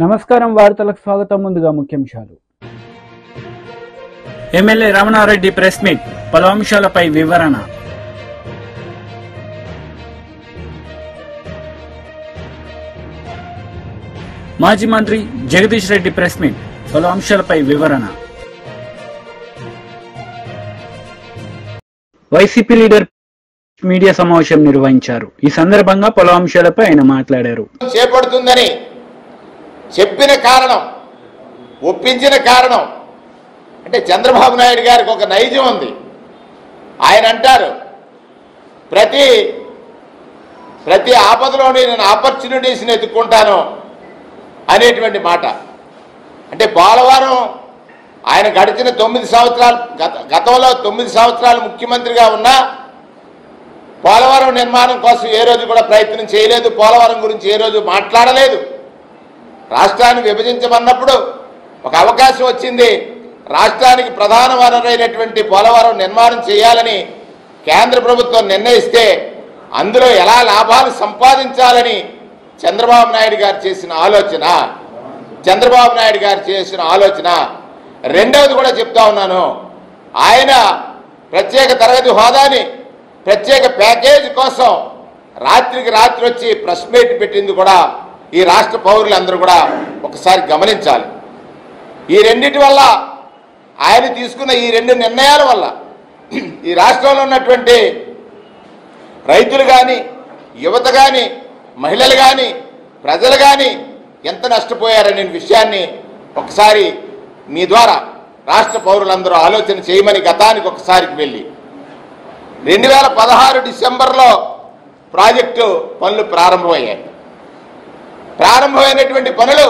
నమస్కారం వార్తలకు స్వాగతం. ముందుగా ముఖ్యాంశాలు. ఎమ్మెల్యే రమణారెడ్డి ప్రెస్ మీట్, పలు అంశాలపై వివరణ. మాజీ మంత్రి జగదీష్ రెడ్డి ప్రెస్ మీట్, పలు అంశాలపై వివరణ. వైసీపీ లీడర్ మీడియా సమావేశం నిర్వహించారు. ఈ సందర్భంగా పలు అంశాలపై ఆయన మాట్లాడారు. చేపడుతుందని చెప్పిన కారణం, ఒప్పించిన కారణం అంటే చంద్రబాబు నాయుడు గారికి ఒక నైజం ఉంది. ఆయన అంటారు, ప్రతి ఆపదలోని నేను ఆపర్చునిటీస్ని ఎత్తుక్కుంటాను అనేటువంటి మాట. అంటే పోలవరం ఆయన గడిచిన 9 సంవత్సరాలు, గతంలో 9 సంవత్సరాలు ముఖ్యమంత్రిగా ఉన్నా పోలవరం నిర్మాణం కోసం ఏ రోజు కూడా ప్రయత్నం చేయలేదు. పోలవరం గురించి ఏ రోజు మాట్లాడలేదు. రాష్ట్రాన్ని విభజించమన్నప్పుడు ఒక అవకాశం వచ్చింది. రాష్ట్రానికి ప్రధాన వనరైనటువంటి పోలవరం నిర్మాణం చేయాలని కేంద్ర ప్రభుత్వం నిర్ణయిస్తే అందులో ఎలా లాభాలు సంపాదించాలని చంద్రబాబు నాయుడు గారు చేసిన ఆలోచన. రెండవది కూడా చెప్తా ఉన్నాను, ఆయన ప్రత్యేక తరగతి హోదాని ప్రత్యేక ప్యాకేజీ కోసం రాత్రికి రాత్రి వచ్చి ప్రెస్ మీట్ పెట్టింది కూడా ఈ రాష్ట్ర పౌరులందరూ కూడా ఒకసారి గమనించాలి. ఈ రెండింటి వల్ల, ఆయన తీసుకున్న ఈ 2 నిర్ణయాల వల్ల ఈ రాష్ట్రంలో ఉన్నటువంటి రైతులు కానీ, యువత కానీ, మహిళలు కానీ, ప్రజలు కానీ ఎంత నష్టపోయారనే విషయాన్ని ఒకసారి మీ ద్వారా రాష్ట్ర పౌరులందరూ ఆలోచన చేయమని గతానికి ఒకసారికి వెళ్ళి 2016 డిసెంబర్లో ప్రాజెక్టు పనులు ప్రారంభమైనటువంటి పనులు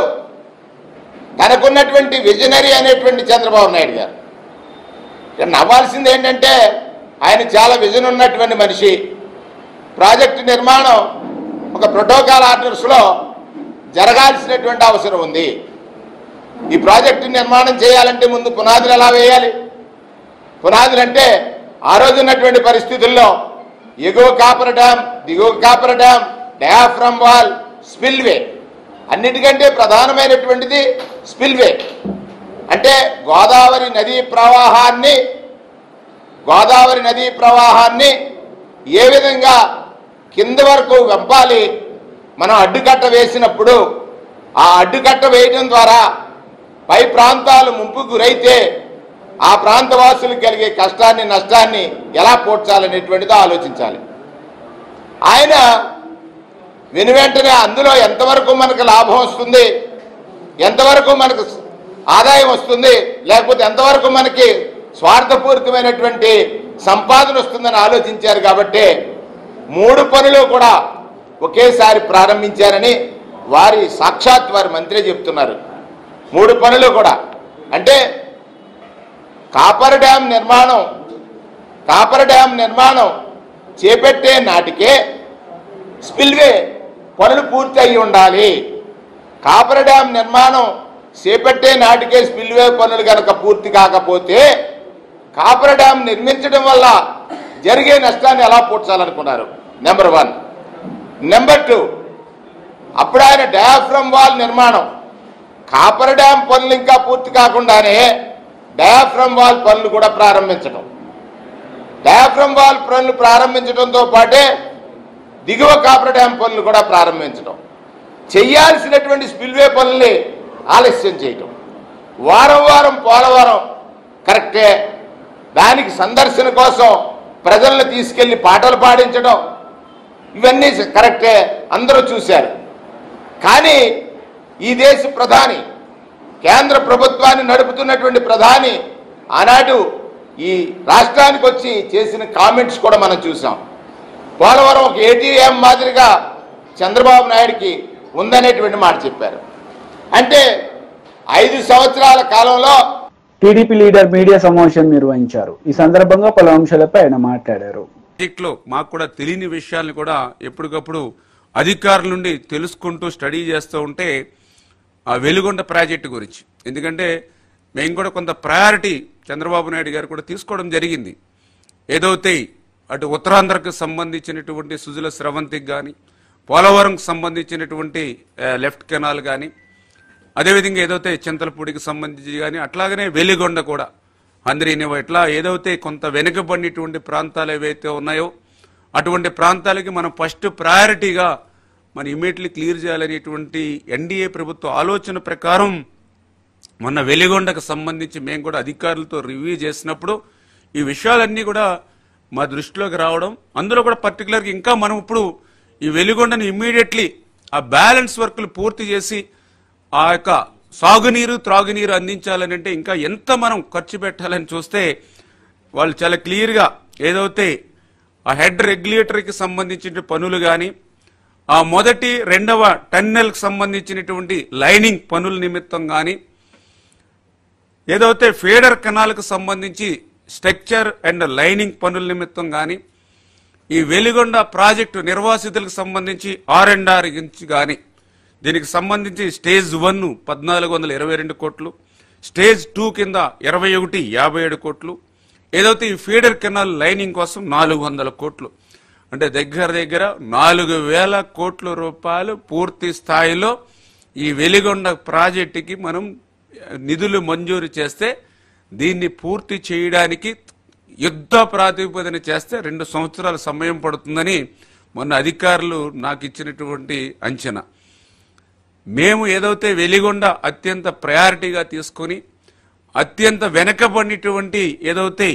తనకున్నటువంటి విజనరీ అనేటువంటి చంద్రబాబు నాయుడు గారు. నవ్వాల్సింది ఏంటంటే ఆయన చాలా విజన్ ఉన్నటువంటి మనిషి. ప్రాజెక్టు నిర్మాణం ఒక ప్రోటోకాల్ ఆర్డర్స్లో జరగాల్సినటువంటి అవసరం ఉంది. ఈ ప్రాజెక్టు నిర్మాణం చేయాలంటే ముందు పునాదులు ఎలా వేయాలి? పునాదులు అంటే ఆ రోజు ఉన్నటువంటి పరిస్థితుల్లో ఎగువ కాపర్ డ్యామ్, దిగువ copper dam, diaphragm wall, spillway. అన్నిటికంటే ప్రధానమైనటువంటిది స్పిల్వే. అంటే గోదావరి నదీ ప్రవాహాన్ని ఏ విధంగా కింద వరకు వెంపాలి. మనం అడ్డుకట్ట వేసినప్పుడు ఆ అడ్డుకట్ట వేయడం ద్వారా పై ప్రాంతాలు ముంపుకు గురైతే ఆ ప్రాంతవాసులకు కలిగే కష్టాన్ని, నష్టాన్ని ఎలా పోడ్చాలనేటువంటిదో ఆలోచించాలి. ఆయన వెనువెంటనే అందులో ఎంతవరకు మనకు లాభం వస్తుంది, ఎంతవరకు మనకు ఆదాయం వస్తుంది, లేకపోతే ఎంతవరకు మనకి స్వార్థపూరితమైనటువంటి సంపాదన వస్తుందని ఆలోచించారు. కాబట్టి 3 పనులు కూడా ఒకేసారి ప్రారంభించారని సాక్షాత్ వారి మంత్రి చెప్తున్నారు. 3 పనులు కూడా అంటే కాపర్ డ్యామ్ నిర్మాణం చేపట్టే నాటికే స్పిల్వే పనులు పూర్తి అయి ఉండాలి. కాపర్ డ్యామ్ నిర్మాణం చేపట్టే నాటికే స్పిల్వే పనులు కనుక పూర్తి కాకపోతే కాపర్ డ్యామ్ నిర్మించడం వల్ల జరిగే నష్టాన్ని ఎలా పూడ్చాలనుకున్నారు? నెంబర్ 1. నెంబర్ 2, అప్పుడు ఆయన డయాఫ్రమ్ వాల్ నిర్మాణం, కాపర్ డ్యామ్ పనులు ఇంకా పూర్తి కాకుండానే డయాఫ్రమ్ వాల్ పనులు కూడా ప్రారంభించడంతో పాటే దిగువ కాపర్ డ్యామ్ పనులు కూడా ప్రారంభించడం, చేయాల్సినటువంటి స్పిల్వే పనుల్ని ఆలస్యం చేయటం, వారం పోలవరం కరెక్టే, దానికి సందర్శన కోసం ప్రజలను తీసుకెళ్లి పాటలు పాడించడం, ఇవన్నీ కరెక్టే, అందరూ చూశారు. కానీ ఈ దేశ ప్రధాని, కేంద్ర ప్రభుత్వాన్ని నడుపుతున్నటువంటి ప్రధాని ఆనాడు ఈ రాష్ట్రానికి వచ్చి చేసిన కామెంట్స్ కూడా మనం చూసాం. పోలవరం ఒక ఏటీఎం మాదిరిగా చంద్రబాబు నాయుడికి ఉందనేటువంటి మాట చెప్పారు. అంటే 5 సంవత్సరాల కాలంలో టీడీపీ లీడర్ మీడియా సమావేశం నిర్వహించారు. ఈ సందర్భంగా పలు అంశాలపై ఆయన మాట్లాడారు. ప్రాజెక్టులో మాకు కూడా తెలియని విషయాలను కూడా ఎప్పటికప్పుడు అధికారుల నుండి తెలుసుకుంటూ స్టడీ చేస్తూ ఉంటే ఆ వెలుగొండ ప్రాజెక్టు గురించి, ఎందుకంటే మేము కూడా కొంత ప్రయారిటీ చంద్రబాబు నాయుడు గారు కూడా తీసుకోవడం జరిగింది. ఏదైతే అటు ఉత్తరాంధ్రకు సంబంధించినటువంటి సుజల స్రవంతికి కానీ, పోలవరంకు సంబంధించినటువంటి లెఫ్ట్ కెనాల్ కానీ, అదేవిధంగా ఏదైతే చింతలపూడికి సంబంధించి కానీ అట్లాగనే వెలిగొండ కూడా అందరినివో ఇట్లా ఏదైతే కొంత వెనుకబడినటువంటి ప్రాంతాలు ఏవైతే ఉన్నాయో అటువంటి ప్రాంతాలకి మనం ఫస్ట్ ప్రయారిటీగా మనం ఇమీడియట్లీ క్లియర్ చేయాలనేటువంటి ఎన్డీఏ ప్రభుత్వ ఆలోచన ప్రకారం మొన్న వెలిగొండకు సంబంధించి మేము కూడా అధికారులతో రివ్యూ చేసినప్పుడు ఈ విషయాలన్నీ కూడా మా దృష్టిలోకి రావడం, అందులో కూడా పర్టికులర్గా ఇంకా మనం ఇప్పుడు ఈ వెలిగొండను ఇమ్మీడియట్లీ ఆ బ్యాలెన్స్ వర్క్లు పూర్తి చేసి ఆ యొక్క సాగునీరు త్రాగునీరు అందించాలని అంటే ఇంకా ఎంత మనం ఖర్చు పెట్టాలని చూస్తే వాళ్ళు చాలా క్లియర్గా ఏదైతే ఆ హెడ్ రెగ్యులేటర్కి సంబంధించిన పనులు కానీ ఆ మొదటి రెండవ టన్నెల్కి సంబంధించినటువంటి లైనింగ్ పనుల నిమిత్తం కానీ ఏదైతే ఫీడర్ కెనాల్కు సంబంధించి స్ట్రక్చర్ అండ్ లైనింగ్ పనుల నిమిత్తం కానీ ఈ వెలిగొండ ప్రాజెక్టు నిర్వాసితులకు సంబంధించి R&R గురించి కానీ దీనికి సంబంధించి స్టేజ్ 1 1422 కోట్లు, స్టేజ్ 2 కింద 2157 కోట్లు, ఏదైతే ఈ ఫీడర్ కెనాల్ లైనింగ్ కోసం 400 కోట్లు, అంటే దగ్గర 4000 కోట్ల రూపాయలు పూర్తి స్థాయిలో ఈ వెలిగొండ ప్రాజెక్టుకి మనం నిధులు మంజూరు చేస్తే దీన్ని పూర్తి చేయడానికి యుద్ధ ప్రాతిపదికన చేస్తే 2 సంవత్సరాల సమయం పడుతుందని మొన్న అధికారులు నాకు ఇచ్చినటువంటి అంచనా. మేము ఏదైతే వెలిగొండ అత్యంత ప్రయారిటీగా తీసుకొని అత్యంత వెనకబడినటువంటి ఏదైతే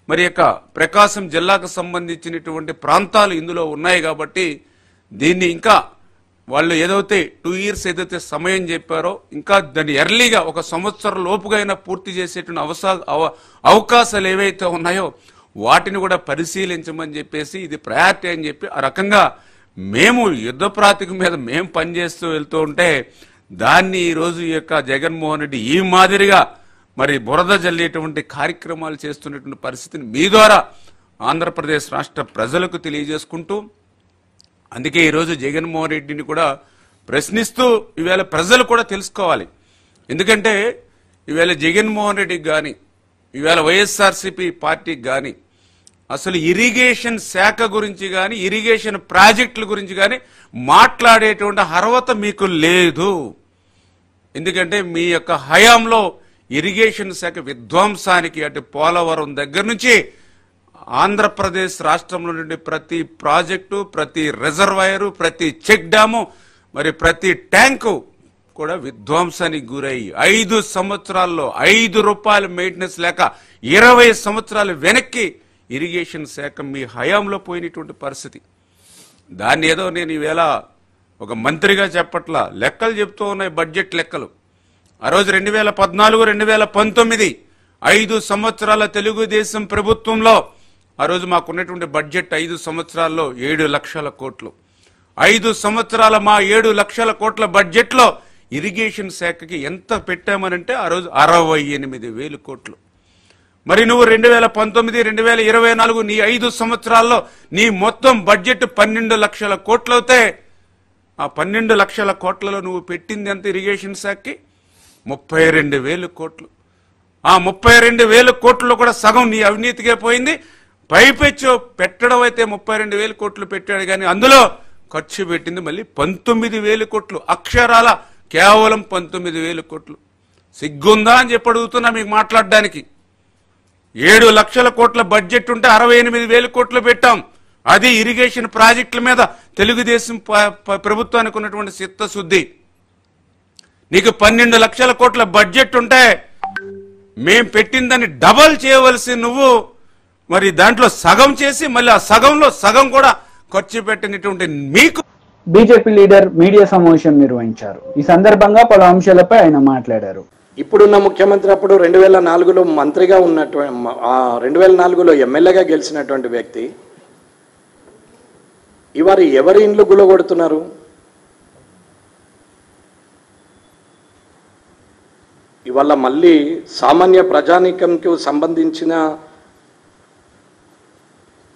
మరి యొక్క ప్రకాశం జిల్లాకు సంబంధించినటువంటి ప్రాంతాలు ఇందులో ఉన్నాయి కాబట్టి దీన్ని ఇంకా వాళ్ళు ఏదైతే 2 years ఏదైతే సమయం చెప్పారో ఇంకా దాన్ని ఎర్లీగా 1 సంవత్సరం లోపుగా అయినా పూర్తి చేసేటువంటి అవకాశాలు ఏవైతే ఉన్నాయో వాటిని కూడా పరిశీలించమని చెప్పేసి ఇది ప్రయారిటీ అని చెప్పి ఆ రకంగా మేము యుద్ధ ప్రాతిపదిక మీద మేము పనిచేస్తూ వెళ్తూ ఉంటే దాన్ని ఈరోజు ఈ యొక్క జగన్మోహన్ రెడ్డి ఈ మాదిరిగా మరి బురద జల్లేటువంటి కార్యక్రమాలు చేస్తున్నటువంటి పరిస్థితిని మీ ద్వారా ఆంధ్రప్రదేశ్ రాష్ట్ర ప్రజలకు తెలియజేసుకుంటూ అందుకే ఈరోజు జగన్మోహన్ రెడ్డిని కూడా ప్రశ్నిస్తూ ఈవేళ ప్రజలు కూడా తెలుసుకోవాలి. ఎందుకంటే ఈవేళ జగన్మోహన్ రెడ్డికి కానీ ఈవేళ వైఎస్ఆర్సీపీ పార్టీకి కానీ అసలు ఇరిగేషన్ శాఖ గురించి కానీ ఇరిగేషన్ ప్రాజెక్టుల గురించి కానీ మాట్లాడేటువంటి అర్హత మీకు లేదు. ఎందుకంటే మీ యొక్క హయాంలో ఇరిగేషన్ శాఖ విధ్వంసానికి అటు పోలవరం దగ్గర నుంచి ఆంధ్రప్రదేశ్ రాష్ట్రంలో నుండి ప్రతి ప్రాజెక్టు, ప్రతి రిజర్వాయరు, ప్రతి చెక్ డ్యాము, మరి ప్రతి ట్యాంకు కూడా విధ్వంసానికి గురయ్యి 5 సంవత్సరాల్లో 5 రూపాయల మెయింటెనెన్స్ లేక 20 సంవత్సరాలు వెనక్కి ఇరిగేషన్ శాఖ మీ హయాంలో పోయినటువంటి పరిస్థితి. దాన్ని ఏదో నేను ఈవేళ ఒక మంత్రిగా చెప్పట్లా, లెక్కలు చెప్తూ ఉన్నాయి, బడ్జెట్ లెక్కలు. ఆ రోజు 2014, 2019 5 సంవత్సరాల తెలుగుదేశం ప్రభుత్వంలో ఆ రోజు మాకున్నటువంటి బడ్జెట్ 5 సంవత్సరాల్లో 7 లక్షల కోట్లు. 5 సంవత్సరాల మా 7 లక్షల కోట్ల బడ్జెట్లో ఇరిగేషన్ శాఖకి ఎంత పెట్టామనంటే ఆ రోజు 68,000 కోట్లు. మరి నువ్వు 2019, 2024 నీ 5 సంవత్సరాల్లో నీ మొత్తం బడ్జెట్ 12 లక్షల కోట్లు అవుతే ఆ 12 లక్షల కోట్లలో నువ్వు పెట్టింది ఎంత ఇరిగేషన్ శాఖకి? 32,000 కోట్లు. ఆ 32,000 కోట్లలో కూడా సగం నీ అవినీతిగా పోయింది. పైపెచ్చు పెట్టడం అయితే 32,000 కోట్లు పెట్టాడు కానీ అందులో ఖర్చు పెట్టింది మళ్ళీ 19,000 కోట్లు. అక్షరాల కేవలం 19,000 కోట్లు. సిగ్గుందా అని చెప్పి అడుగుతున్నా మీకు మాట్లాడడానికి. 7 లక్షల కోట్ల బడ్జెట్ ఉంటే 68,000 కోట్లు పెట్టాం. అది ఇరిగేషన్ ప్రాజెక్టుల మీద తెలుగుదేశం ప్రభుత్వానికి ఉన్నటువంటి చిత్తశుద్ధి. నీకు 12 లక్షల కోట్ల బడ్జెట్ ఉంటే మేం పెట్టిందని డబల్ చేయవలసి నువ్వు మరి దాంట్లో సగం చేసి మళ్ళీ ఆ సగంలో సగం కూడా ఖర్చు పెట్టినటువంటి మీకు. బీజేపీ లీడర్ మీడియా సమావేశం నిర్వహించారు. ఈ సందర్భంగా పలు అంశాలపై ఆయన మాట్లాడారు. ఇప్పుడున్న ముఖ్యమంత్రి అప్పుడు 2004లో మంత్రిగా ఉన్నటువంటి 2004లో ఎమ్మెల్యేగా గెలిచినటువంటి వ్యక్తి ఇవాళ ఎవరి ఇండ్లు గులగొడుతున్నారు? ఇవాళ మళ్ళీ సామాన్య ప్రజానీకంకు సంబంధించిన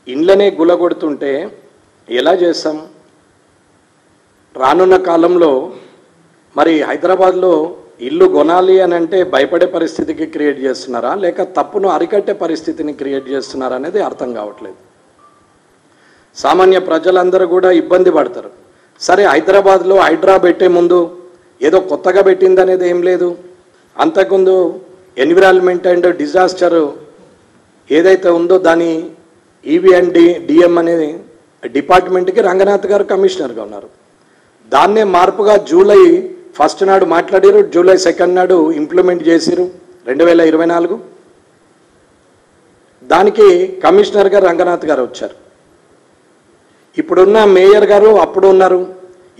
ఇండ్లనే గులగొడుతుంటే ఎలా చేస్తాం? రానున్న కాలంలో మరి హైదరాబాద్లో ఇల్లు కొనాలి అని అంటే భయపడే పరిస్థితికి క్రియేట్ చేస్తున్నారా, లేక తప్పును అరికట్టే పరిస్థితిని క్రియేట్ చేస్తున్నారా అనేది అర్థం కావట్లేదు. సామాన్య ప్రజలందరూ కూడా ఇబ్బంది పడతారు. సరే, హైదరాబాద్లో హైడ్రా పెట్టే ముందు ఏదో కొత్తగా పెట్టింది అనేది ఏం లేదు. అంతకుముందు ఎన్విరాన్మెంట్ అండ్ డిజాస్టర్ ఏదైతే ఉందో దాని ఈవీ అండ్ డిఎం అనేది డిపార్ట్మెంట్కి రంగనాథ్ గారు కమిషనర్గా ఉన్నారు. దాన్నే మార్పుగా జూలై 1 నాడు మాట్లాడారు, జూలై 2 నాడు ఇంప్లిమెంట్ చేసిరు 2024. దానికి కమిషనర్గా రంగనాథ్ గారు వచ్చారు. ఇప్పుడున్న మేయర్ గారు అప్పుడు ఉన్నారు.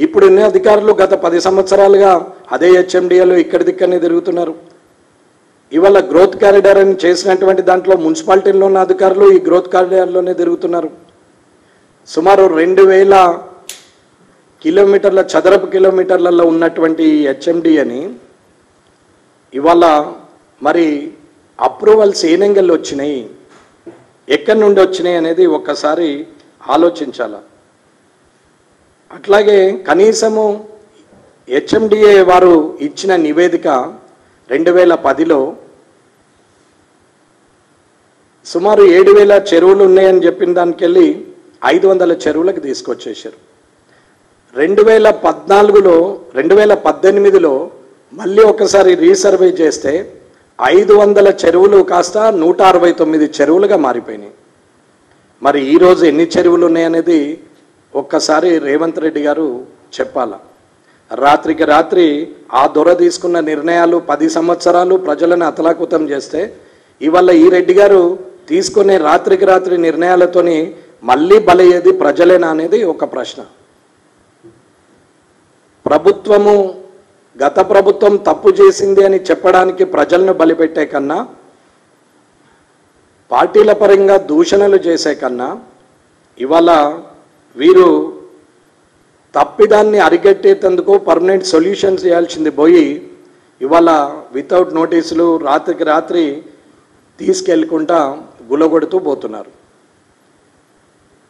ఇప్పుడున్న అధికారులు గత 10 సంవత్సరాలుగా అదే హెచ్ఎండిఏలో ఇక్కడిదిక్కడనే తిరుగుతున్నారు. ఇవాళ గ్రోత్ కారిడార్ అని చేసినటువంటి దాంట్లో మున్సిపాలిటీలో ఉన్న అధికారులు ఈ గ్రోత్ కారిడార్లోనే తిరుగుతున్నారు. సుమారు 2000 కిలోమీటర్ల చదరపు కిలోమీటర్లలో ఉన్నటువంటి హెచ్ఎండిఏని ఇవాళ మరి అప్రూవల్స్ ఏ నెంగల్లో వచ్చినాయి, ఎక్కడి నుండి వచ్చినాయి అనేది ఒక్కసారి ఆలోచించాల. అట్లాగే కనీసము హెచ్ఎండిఏ వారు ఇచ్చిన నివేదిక 2010లో సుమారు 7000 చెరువులు ఉన్నాయని చెప్పిన దానికి వెళ్ళి 500 చెరువులకు తీసుకొచ్చేసారు. 2018లో మళ్ళీ ఒకసారి రీసర్వే చేస్తే 500 చెరువులు కాస్త 169 చెరువులుగా మారిపోయినాయి. మరి ఈరోజు ఎన్ని చెరువులు ఉన్నాయనేది ఒక్కసారి రేవంత్ రెడ్డి గారు చెప్పాల. రాత్రికి రాత్రి ఆ దొర తీసుకున్న నిర్ణయాలు 10 సంవత్సరాలు ప్రజలను అతలాకుతం చేస్తే ఇవాళ ఈ రెడ్డి గారు తీసుకునే రాత్రికి రాత్రి నిర్ణయాలతోని మళ్ళీ బలయ్యేది ప్రజలేనా అనేది ఒక ప్రశ్న. ప్రభుత్వము గత ప్రభుత్వం తప్పు చేసింది అని చెప్పడానికి ప్రజలను బలిపెట్టే కన్నా, పార్టీల పరంగా దూషణలు చేసే కన్నా ఇవాళ వీరు తప్పిదాన్ని అరికట్టేందుకు పర్మనెంట్ సొల్యూషన్స్ చేయాల్సింది పోయి ఇవాళ వితౌట్ నోటీసులు రాత్రికి రాత్రి తీసుకెళ్ళకుండా గులగొడుతూ పోతున్నారు.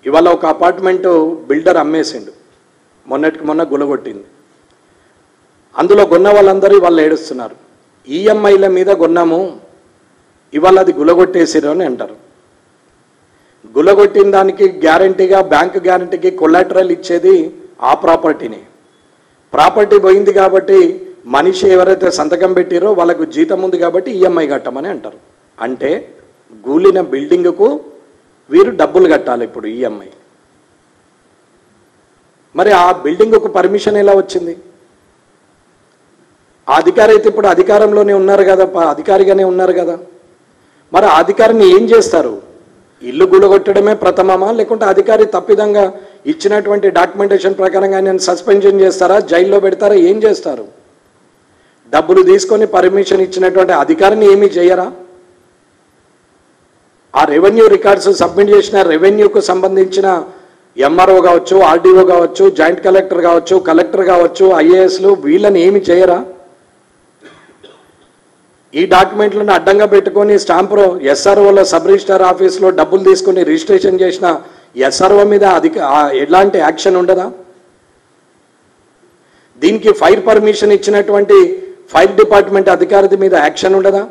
ఇవాళ ఒక అపార్ట్మెంటు బిల్డర్ అమ్మేసిండు, మొన్నటికి మొన్న గులగొట్టింది. అందులో కొన్న వాళ్ళందరూ ఇవాళ ఏడుస్తున్నారు. ఈఎంఐల మీద కొన్నాము, ఇవాళ అది గులగొట్టేసిరు అని అంటారు. గులగొట్టిన దానికి గ్యారంటీగా బ్యాంకు గ్యారంటీకి కొలాటరల్ ఇచ్చేది ఆ ప్రాపర్టీని. ప్రాపర్టీ పోయింది కాబట్టి మనిషి ఎవరైతే సంతకం పెట్టిరో వాళ్ళకు జీతం ఉంది కాబట్టి ఈఎంఐ కట్టమని అంటారు. అంటే గూలిన బిల్డింగ్కు వీరు డబ్బులు కట్టాలి ఇప్పుడు ఈఎంఐ. మరి ఆ బిల్డింగ్కు పర్మిషన్ ఎలా వచ్చింది? ఆ అధికారి అయితే ఇప్పుడు అధికారంలోనే ఉన్నారు కదా, అధికారిగానే ఉన్నారు కదా. మరి ఆ అధికారిని ఏం చేస్తారు? ఇల్లు గులగొట్టడమే ప్రథమమా, లేకుంటే అధికారి తప్పిదంగా ఇచ్చినటువంటి డాక్యుమెంటేషన్ ప్రకారంగా ఆయన సస్పెన్షన్ చేస్తారా, జైల్లో పెడతారా, ఏం చేస్తారు? డబ్బులు తీసుకొని పర్మిషన్ ఇచ్చినటువంటి అధికారిని ఏమీ చేయరా? ఆ రెవెన్యూ రికార్డ్స్ సబ్మిట్ చేసిన రెవెన్యూకు సంబంధించిన ఎంఆర్ఓ కావచ్చు, ఆర్డీఓ కావచ్చు, జాయింట్ కలెక్టర్ కావచ్చు, కలెక్టర్ కావచ్చు, ఐఏఎస్లు వీళ్ళని ఏమి చేయరా? ఈ డాక్యుమెంట్లను అడ్డంగా పెట్టుకొని స్టాంపులో ఎస్ఆర్ఓలో సబ్ రిజిస్టార్ ఆఫీస్లో డబ్బులు తీసుకొని రిజిస్ట్రేషన్ చేసిన ఎస్ఆర్ఓ మీద ఎలాంటి యాక్షన్ ఉండదా? దీనికి ఫైర్ పర్మిషన్ ఇచ్చినటువంటి ఫైర్ డిపార్ట్మెంట్ అధికారి మీద యాక్షన్ ఉండదా?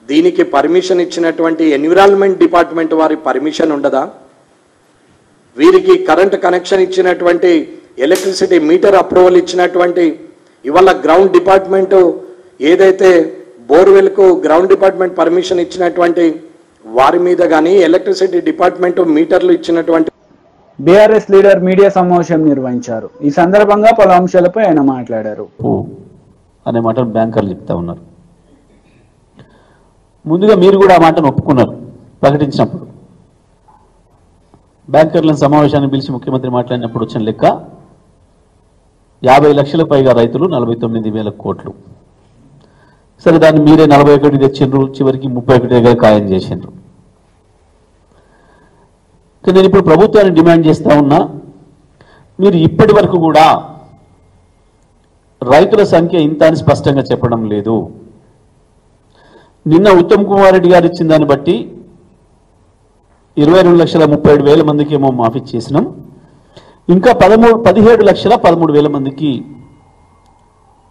దీనికి పర్మిషన్ ఇచ్చినటువంటి ఎన్విరాన్మెంట్ డిపార్ట్మెంట్ వారి పర్మిషన్ ఉండదా? వీరికి కరెంట్ కనెక్షన్ ఇచ్చినటువంటి ఎలక్ట్రిసిటీ మీటర్ అప్రూవల్ ఇచ్చినటువంటి ఇవాళ గ్రౌండ్ డిపార్ట్మెంటు ఏదైతే బోర్వెల్కు గ్రౌండ్ డిపార్ట్మెంట్ పర్మిషన్ ఇచ్చినటువంటి వారి మీద కానీ ఎలక్ట్రిసిటీ డిపార్ట్మెంట్ మీటర్లు ఇచ్చినటువంటి బీఆర్ఎస్ లీడర్ మీడియా సమావేశం నిర్వహించారు. ఈ సందర్భంగా పలు అంశాలపై ఆయన మాట్లాడారు. అనే మాటను బ్యాంకర్లు చెప్తా ఉన్నారు. ముందుగా మీరు కూడా ఆ మాటను ఒప్పుకున్నారు ప్రకటించినప్పుడు. బ్యాంకర్లను సమావేశాన్ని పిలిచి ముఖ్యమంత్రి మాట్లాడినప్పుడు వచ్చిన లెక్క 50 లక్షల పైగా రైతులు 49,000 కోట్లు. సరే, దాన్ని మీరే 41 తెచ్చిండ్రు, చివరికి 31 దగ్గర ఖాయం చేసిండ్రు. నేను ఇప్పుడు ప్రభుత్వాన్ని డిమాండ్ చేస్తా ఉన్నా, మీరు ఇప్పటి వరకు కూడా రైతుల సంఖ్య ఇంత అని స్పష్టంగా చెప్పడం లేదు. నిన్న ఉత్తమ్ కుమార్ రెడ్డి గారు ఇచ్చిన దాన్ని బట్టి 22,37,000 మందికి ఏమో మాఫీ చేసినాం, ఇంకా 17,13,000 మందికి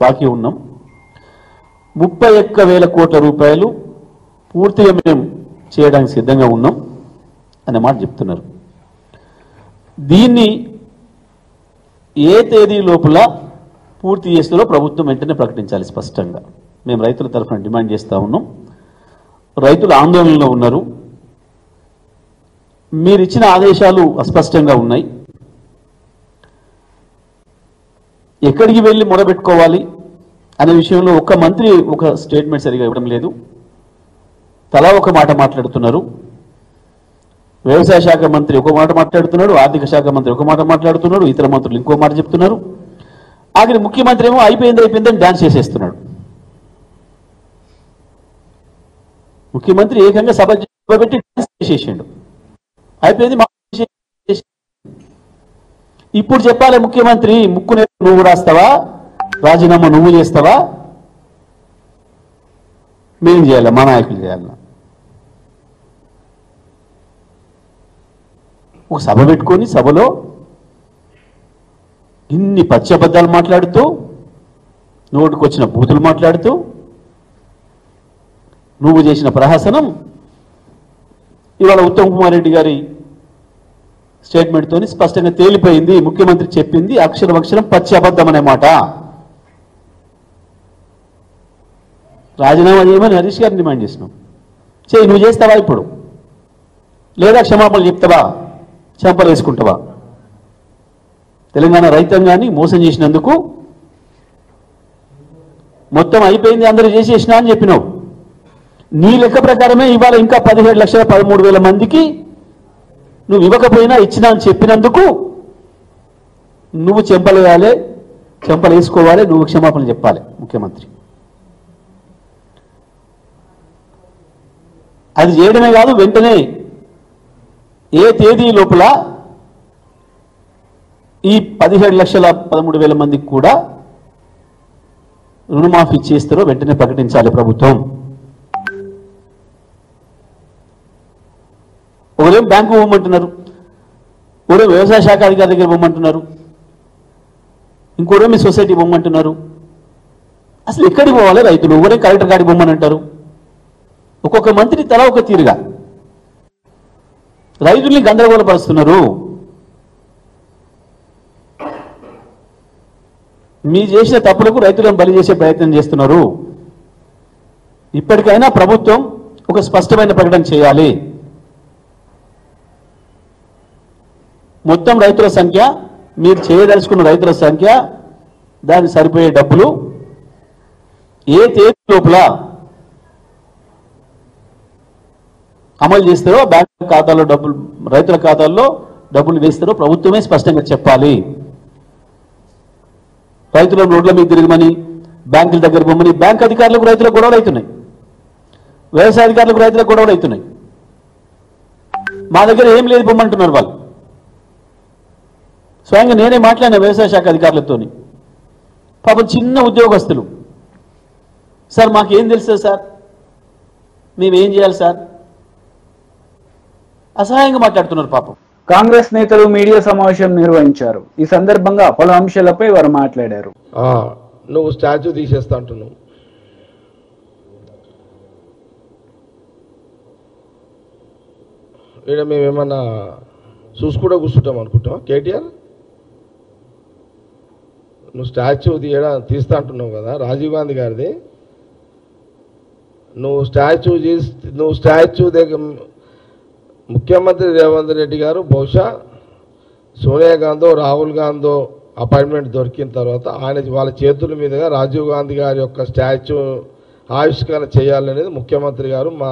బాకీ ఉన్నాం. 31,000 కోట్ల రూపాయలు పూర్తిగా మేము చేయడానికి సిద్ధంగా ఉన్నాం అనే మాట చెప్తున్నారు. దీన్ని ఏ తేదీ లోపల పూర్తి చేస్తారో ప్రభుత్వం వెంటనే ప్రకటించాలి స్పష్టంగా. మేము రైతుల తరఫున డిమాండ్ చేస్తూ ఉన్నాం. రైతులు ఆందోళనలో ఉన్నారు. మీరు ఇచ్చిన ఆదేశాలు అస్పష్టంగా ఉన్నాయి. ఎక్కడికి వెళ్ళి మొరబెట్టుకోవాలి అనే విషయంలో ఒక్క మంత్రి ఒక స్టేట్మెంట్ సరిగా ఇవ్వడం లేదు. తలా ఒక మాట మాట్లాడుతున్నారు. వ్యవసాయ శాఖ మంత్రి ఒక మాట మాట్లాడుతున్నాడు, ఆర్థిక శాఖ మంత్రి ఒక మాట మాట్లాడుతున్నాడు, ఇతర మంత్రులు ఇంకో మాట చెప్తున్నారు. ఆఖరి ముఖ్యమంత్రి ఏమో అయిపోయిందని డాన్స్ చేసేస్తున్నాడు. ముఖ్యమంత్రి ఏకంగా సభ పెట్టి డాన్స్ చేసేసిండు. అయిపోయింది. ఇప్పుడు చెప్పాలి ముఖ్యమంత్రి, ముక్కునే నువ్వు రాస్తావా, రాజీనామా నువ్వు చేస్తావా, మేం చేయాలి, మా నాయకులు చేయాలి. ఒక సభ పెట్టుకొని సభలో ఇన్ని పచ్చబద్దాలు మాట్లాడుతూ, నోటికొచ్చిన బూతులు మాట్లాడుతూ, నువ్వు చేసిన ప్రహసనం ఇవాళ ఉత్తమ్ కుమార్ రెడ్డి గారి స్టేట్మెంట్తో స్పష్టంగా తేలిపోయింది. ముఖ్యమంత్రి చెప్పింది అక్షరం పచ్చి అబద్ధం అనే మాట. రాజీనామా చేయమని హరీష్ గారిని డిమాండ్ చేసినాం. చేయి, నువ్వు చేస్తావా ఇప్పుడు, లేదా క్షమాపణలు చెప్తావా, చెంపలు వేసుకుంటావా? తెలంగాణ రైతాంగాన్ని మోసం చేసినందుకు మొత్తం అయిపోయింది, అందరూ చేసేసినా అని చెప్పినావు. నీ లెక్క ప్రకారమే ఇవాళ ఇంకా 17,13,000 మందికి నువ్వు ఇవ్వకపోయినా ఇచ్చినా అని చెప్పినందుకు నువ్వు చెంపలు వేయాలి, చెంపలు వేసుకోవాలి, నువ్వు క్షమాపణలు చెప్పాలి ముఖ్యమంత్రి. అది చేయడమే కాదు, వెంటనే ఏ తేదీ లోపల ఈ 17,13,000 మందికి కూడా రుణమాఫీ చేస్తారో వెంటనే ప్రకటించాలి ప్రభుత్వం. ఒకరేం బ్యాంకు పోమంటున్నారు, ఒకరేం వ్యవసాయ శాఖ అధికారి దగ్గర పోమంటున్నారు, ఇంకోరేం మీ సొసైటీ పోమంటున్నారు. అసలు ఎక్కడికి పోవాలి రైతులు? ఒకరే కలెక్టర్ గారికి పోమని అంటారు. ఒక్కొక్క మంత్రి తల ఒక తీరుగా రైతుల్ని గందరగోళపరుస్తున్నారు. మీ చేసిన తప్పులకు రైతులను బలి చేసే ప్రయత్నం చేస్తున్నారు. ఇప్పటికైనా ప్రభుత్వం ఒక స్పష్టమైన ప్రకటన చేయాలి. మొత్తం రైతుల సంఖ్య, మీరు చేయదలుచుకున్న రైతుల సంఖ్య, దానికి సరిపోయే డబ్బులు ఏ తేదీ లోపల అమలు చేస్తారో, బ్యాంకు ఖాతాలో డబ్బులు, రైతుల ఖాతాల్లో డబ్బులు వేస్తారో ప్రభుత్వమే స్పష్టంగా చెప్పాలి. రైతులను రోడ్ల మీద తిరగమని, బ్యాంకుల దగ్గర పోమని, బ్యాంక్ అధికారులకు రైతులకు గొడవలు అవుతున్నాయి, వ్యవసాయ అధికారులకు రైతులకు గొడవలు అవుతున్నాయి. మా దగ్గర ఏం లేదు పొమ్మంటున్నారు వాళ్ళు. స్వయంగా నేనే మాట్లాడిన వ్యవసాయ శాఖ అధికారులతో. పాపం చిన్న ఉద్యోగస్తులు, సార్ మాకేం తెలుస్తుంది సార్, మేమేం చేయాలి సార్, అసహాయంగా మాట్లాడుతున్నారు పాపం. కాంగ్రెస్ నేతలు మీడియా సమావేశం నిర్వహించారు. ఈ సందర్భంగా పలు అంశాలపై వారు మాట్లాడారు. నువ్వు స్టాచ్యూ తీసేస్తా అంటున్నావు, ఇక్కడ మేమేమన్నా చూసుకుంటూ కూర్చుంటాం అనుకుంటావా కేటీఆర్? నువ్వు స్టాచ్యూ తీస్తా అంటున్నావు కదా రాజీవ్ గాంధీ గారిది. నువ్వు స్టాచ్యూ దగ్గర ముఖ్యమంత్రి రేవంత్ రెడ్డి గారు బహుశా సోనియా గాంధీ రాహుల్ గాంధీ అపాయింట్మెంట్ దొరికిన తర్వాత వాళ్ళ చేతుల మీదుగా రాజీవ్ గాంధీ గారి యొక్క స్టాచ్యూ ఆవిష్కరణ చేయాలనేది ముఖ్యమంత్రి గారు మా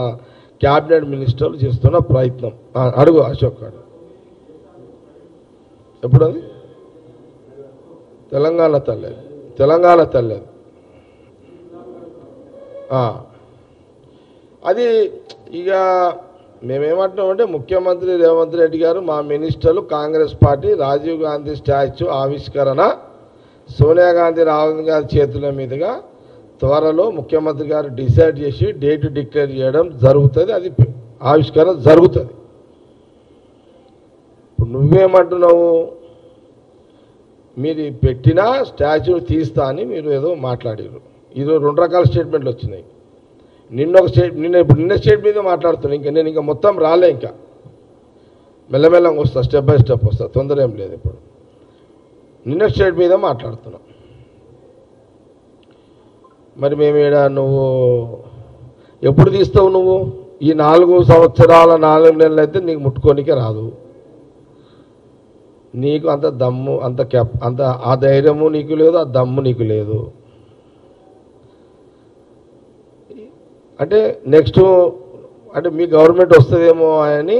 క్యాబినెట్ మినిస్టర్లు చేస్తున్న ప్రయత్నం. అడుగు అశోక్ గారు, ఎప్పుడది? తెలంగాణ తల్లేదు అది. ఇక మేమేమంటున్నామంటే ముఖ్యమంత్రి రేవంత్ రెడ్డి గారు, మా మినిస్టర్లు, కాంగ్రెస్ పార్టీ రాజీవ్ గాంధీ స్టాచ్యూ ఆవిష్కరణ సోనియా గాంధీ రాహుల్ గాంధీ చేతుల మీదుగా త్వరలో ముఖ్యమంత్రి గారు డిసైడ్ చేసి డేట్ డిక్లేర్ చేయడం జరుగుతుంది. అది ఆవిష్కరణ జరుగుతుంది. ఇప్పుడు నువ్వేమంటున్నావు, మీరు పెట్టిన స్టాచ్యూ తీస్తా అని మీరు ఏదో మాట్లాడారు. ఈరోజు 2 రకాల స్టేట్మెంట్లు వచ్చినాయి. నిన్న స్టేట్ మీద మాట్లాడుతున్నాను. నేను ఇంకా మొత్తం రాలే, ఇంకా మెల్లమెల్లంగా వస్తా, స్టెప్ బై స్టెప్ వస్తా, తొందర ఏం లేదు. ఇప్పుడు నిన్న స్టేట్ మీద మాట్లాడుతున్నా. మరి మేము ఈడ నువ్వు ఎప్పుడు తీస్తావు? నువ్వు ఈ 4 సంవత్సరాల 4 నెలలు అయితే నీకు ముట్టుకోనికే రాదు. నీకు అంత దమ్ము అంత ఆ ధైర్యము నీకు లేదు, ఆ దమ్ము నీకు లేదు. అంటే నెక్స్ట్ అంటే మీ గవర్నమెంట్ వస్తుందేమో అని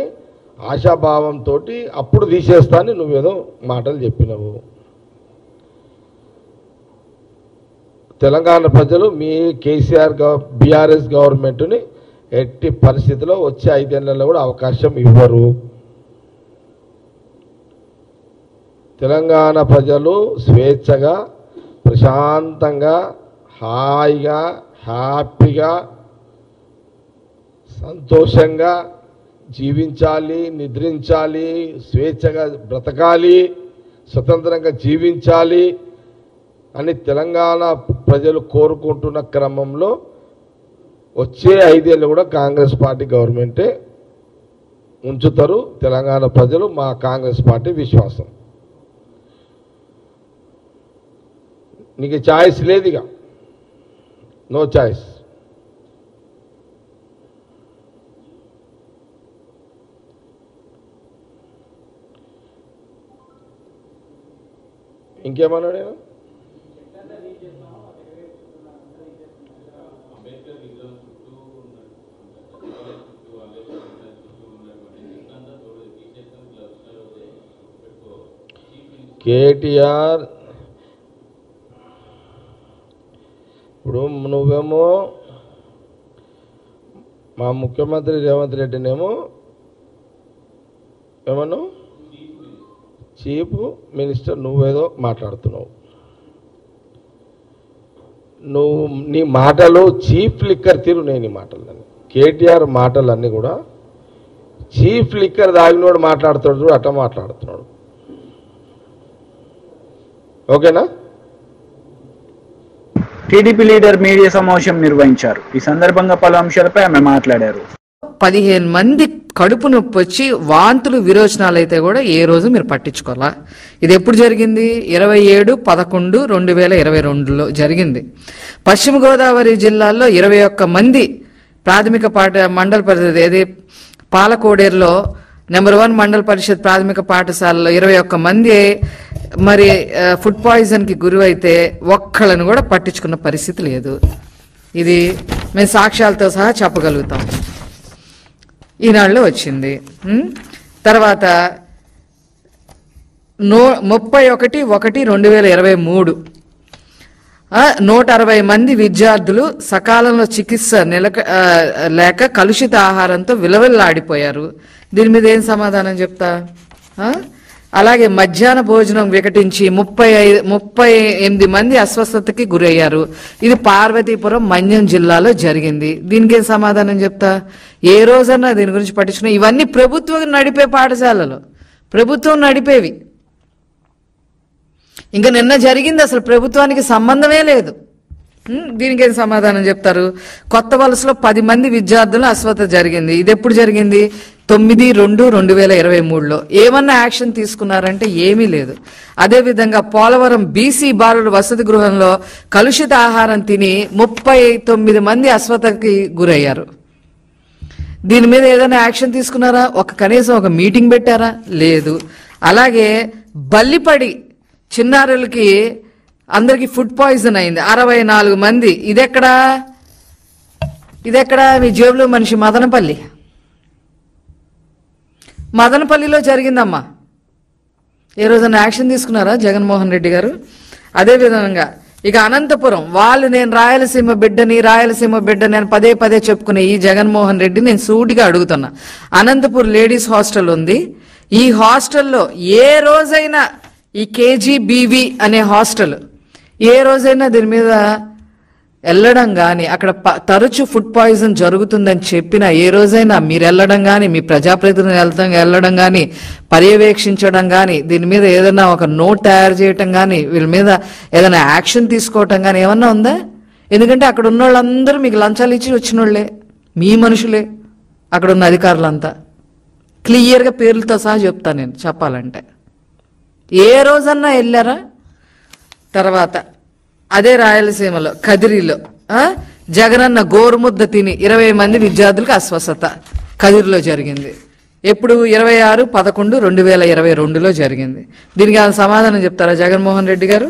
ఆశాభావంతో అప్పుడు తీసేస్తా అని నువ్వేదో మాటలు చెప్పినావు. తెలంగాణ ప్రజలు మీ కేసీఆర్ బీఆర్ఎస్ గవర్నమెంట్ని ఎట్టి పరిస్థితిలో వచ్చే 5 ఏళ్లలో కూడా అవకాశం ఇవ్వరు. తెలంగాణ ప్రజలు స్వేచ్ఛగా ప్రశాంతంగా హాయిగా హ్యాపీగా సంతోషంగా జీవించాలి, నిద్రించాలి, స్వేచ్ఛగా బ్రతకాలి, స్వతంత్రంగా జీవించాలి అని తెలంగాణ ప్రజలు కోరుకుంటున్న క్రమంలో వచ్చే 5 ఏళ్ళు కూడా కాంగ్రెస్ పార్టీ గవర్నమెంటే ఉంచుతారు తెలంగాణ ప్రజలు. మా కాంగ్రెస్ పార్టీ విశ్వాసం. నీకు ఛాయిస్ లేదు, ఇక నో ఛాయిస్. ఇంకేమన్నాడు ఆయన? కేటీఆర్ ఇప్పుడు నువ్వేమో మా ముఖ్యమంత్రి రేవంత్ రెడ్డినేమో ఏమన్నావు? చీఫ్ మినిస్టర్ నువ్వేదో మాట్లాడుతున్నావు. నువ్వు నీ మాటలు చీఫ్ లిక్కర్ తీరు. నేను ఈ మాటలు కేటీఆర్ మాటలన్నీ కూడా చీఫ్ లిక్కర్ తాగినోడు మాట్లాడుతున్నాడు చూడు, అట్లా మాట్లాడుతున్నాడు. ఓకేనా? టీడీపీ లీడర్ మీడియా సమావేశం నిర్వహించారు. ఈ సందర్భంగా పలు అంశాలపై ఆమె మాట్లాడారు. 15 మంది కడుపు నొప్పి వచ్చి వాంతులు విరోచనాలు అయితే కూడా ఏ రోజు మీరు పట్టించుకోవాలా? ఇది ఎప్పుడు జరిగింది? 27/11/2022లో జరిగింది. పశ్చిమ గోదావరి జిల్లాలో 21 మంది ప్రాథమిక మండల పరిషత్ ఏది పాలకోడేరులో నెంబర్ 1 మండల పరిషత్ ప్రాథమిక పాఠశాలలో 21 మంది మరి ఫుడ్ పాయిజన్ కి గురైతే ఒక్కళ్ళని కూడా పట్టించుకున్న పరిస్థితి లేదు. ఇది మేము సాక్ష్యాలతో సహా చెప్పగలుగుతాం. ఈనాడులో వచ్చింది. తర్వాత 31/1/2023 160 మంది విద్యార్థులు సకాలంలో చికిత్స లేక కలుషిత ఆహారంతో విలవిల్లాడిపోయారు. దీని మీద ఏం సమాధానం చెప్తా? అలాగే మధ్యాహ్న భోజనం వికటించి 38 మంది అస్వస్థతకి గురయ్యారు. ఇది పార్వతీపురం మన్యం జిల్లాలో జరిగింది. దీనికి ఏం సమాధానం చెప్తా? ఏ రోజన్నా దీని గురించి పట్టించుకున్నా? ఇవన్నీ ప్రభుత్వం నడిపే పాఠశాలలు, ప్రభుత్వం నడిపేవి. ఇంకా నిన్న జరిగింది అసలు ప్రభుత్వానికి సంబంధమే లేదు. దీనికి ఏం సమాధానం చెప్తారు? కొత్త వలసలో 10 మంది విద్యార్థులు అస్వస్థత జరిగింది. ఇది ఎప్పుడు జరిగింది? 9/2/2023లో. ఏమన్నా యాక్షన్ తీసుకున్నారంటే ఏమీ లేదు. అదేవిధంగా పోలవరం బీసీ బాలుల వసతి గృహంలో కలుషిత ఆహారం తిని 39 మంది అస్వస్థతకి గురయ్యారు. దీని మీద ఏదైనా యాక్షన్ తీసుకున్నారా? కనీసం ఒక మీటింగ్ పెట్టారా? లేదు. అలాగే బల్లిపడి చిన్నారులకి అందరికి ఫుడ్ పాయిజన్ అయింది, 64 మంది. ఇదెక్కడా మీ జేబులో మనిషి? మదనపల్లిలో జరిగిందమ్మా. ఏ రోజున యాక్షన్ తీసుకున్నారా జగన్మోహన్ రెడ్డి గారు? అదేవిధంగా ఇక అనంతపురం వాళ్ళు నేను రాయలసీమ బిడ్డని నేను పదే చెప్పుకునే ఈ జగన్మోహన్ రెడ్డి నేను సూటిగా అడుగుతున్నా. అనంతపురం లేడీస్ హాస్టల్ ఉంది. ఈ హాస్టల్లో ఏ రోజైనా ఈ కేజీబీవి అనే హాస్టల్ ఏ రోజైనా దీని మీద వెళ్ళడం కానీ అక్కడ తరచు ఫుడ్ పాయిజన్ జరుగుతుందని చెప్పినా ఏ రోజైనా మీరు వెళ్ళడం కానీ మీ ప్రజాప్రతినిధులు వెళ్ళడం కానీ పర్యవేక్షించడం కానీ దీని మీద ఏదైనా ఒక నోట్ తయారు చేయటం కానీ వీళ్ళ మీద ఏదైనా యాక్షన్ తీసుకోవటం కానీ ఏమన్నా ఉందా? ఎందుకంటే అక్కడ ఉన్న వాళ్ళందరూ మీకు లంచాలు ఇచ్చి వచ్చిన వాళ్ళే, మీ మనుషులే. అక్కడ ఉన్న అధికారులంతా క్లియర్గా పేర్లతో సహా చెప్తాను నేను చెప్పాలంటే. ఏ రోజన్నా వెళ్ళారా? తర్వాత అదే రాయలసీమలో కదిరిలో జగనన్న గోరుముద్ద తిని 20 మంది విద్యార్థులకు అస్వస్థత కదిరిలో జరిగింది. ఎప్పుడు 26/11/2022లో జరిగింది. దీనికి ఆయన సమాధానం చెప్తారా జగన్మోహన్ రెడ్డి గారు?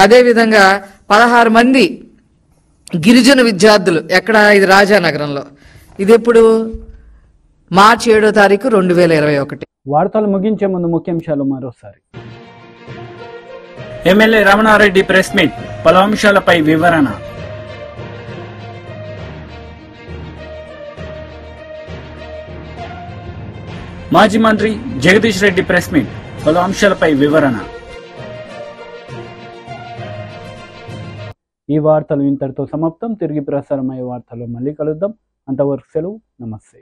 అదేవిధంగా 16 మంది గిరిజన విద్యార్థులు ఎక్కడ? ఇది రాజానగరంలో. ఇది ఎప్పుడు? మార్చి 7వ తారీఖు 2021. వార్తలు ముగించే ముందు ముఖ్యాంశాలు మరోసారి. ఎమ్మెల్యే రమణారెడ్డి ప్రెస్ మీట్, పలు అంశాలపై వివరణ. మాజీ మంత్రి జగదీష్ రెడ్డి ప్రెస్ మీట్, పలు అంశాలపై వివరణ. ఈ వార్తలు ఇంతటితో సమాప్తం. తిరిగి ప్రసారమయ్యే వార్తలు మళ్ళీ కలుద్దాం. అంతవరకు సెలవు. నమస్తే.